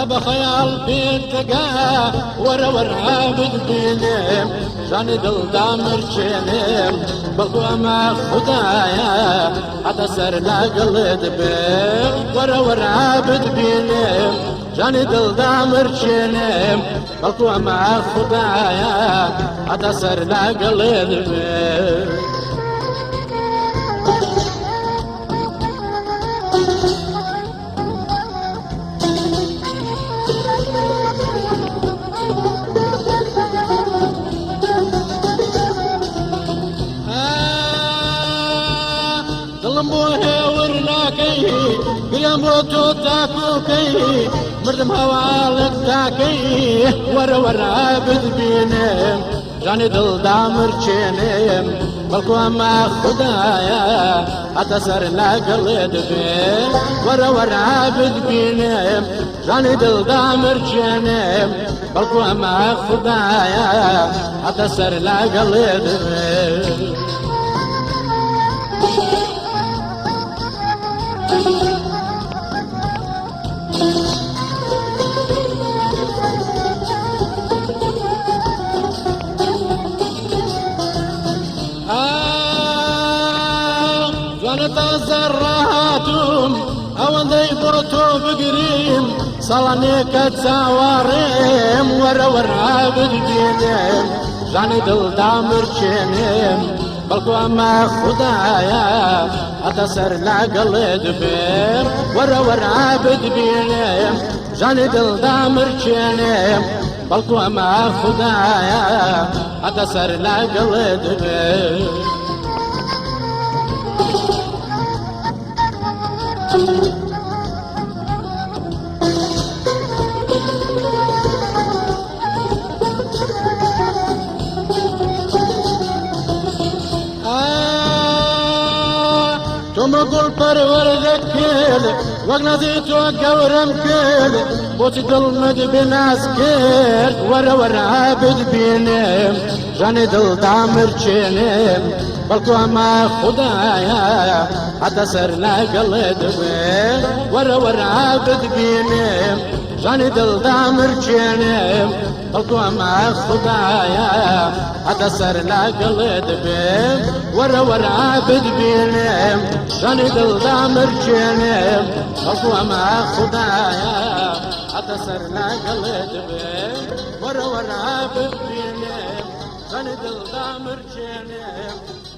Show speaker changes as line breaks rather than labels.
تبى خيال بيتقى ورا عابد بينهم جان دل دامر شينهم بقوا ما خدايا حتى سر لا قلد بيه ورا عابد بينهم جان دل دامر شينهم بقوا ما خدايا حتى سر لا قلد بيه ظلموه ورناكي بيموتوا تاكوكي مردم هوالك تاكي ورا عابد بينهم جاني دل دامر چينهم بلكو ما خدايا اتسر لا قلد بيه ورا عابد بينهم جاني دل دامر چينهم بلكو ما خدايا اتسر لا قلد بيه تزرعتم او ضيبوتو بقريم صلاني كتساوريم ورا عابد بينهم جاني دل دامر چينهم بلكو ما خدايا اتسر لا قلد بير ورا عابد بينهم جاني دل دامر چينهم بلكو ما خدايا اتسر لا قلد بير ثم قل برور ذكيل وقنزيت وقورم كيل بوتي ظلمت بناس كيل ورا عابد بينهم جاني دل دامر چينهم بلكو ما خدايا حتى سرنا قلد بيه ورا عابد بينهم جاني دل دامر چينهم بلكو ما خدايا حتى سرنا قلد بيه ورا عابد بينهم جاني دل دامر چينهم بلكو ما خدايا حتى سرنا قلد بيه ورا عابد بينهم جاني دل دامر چينهم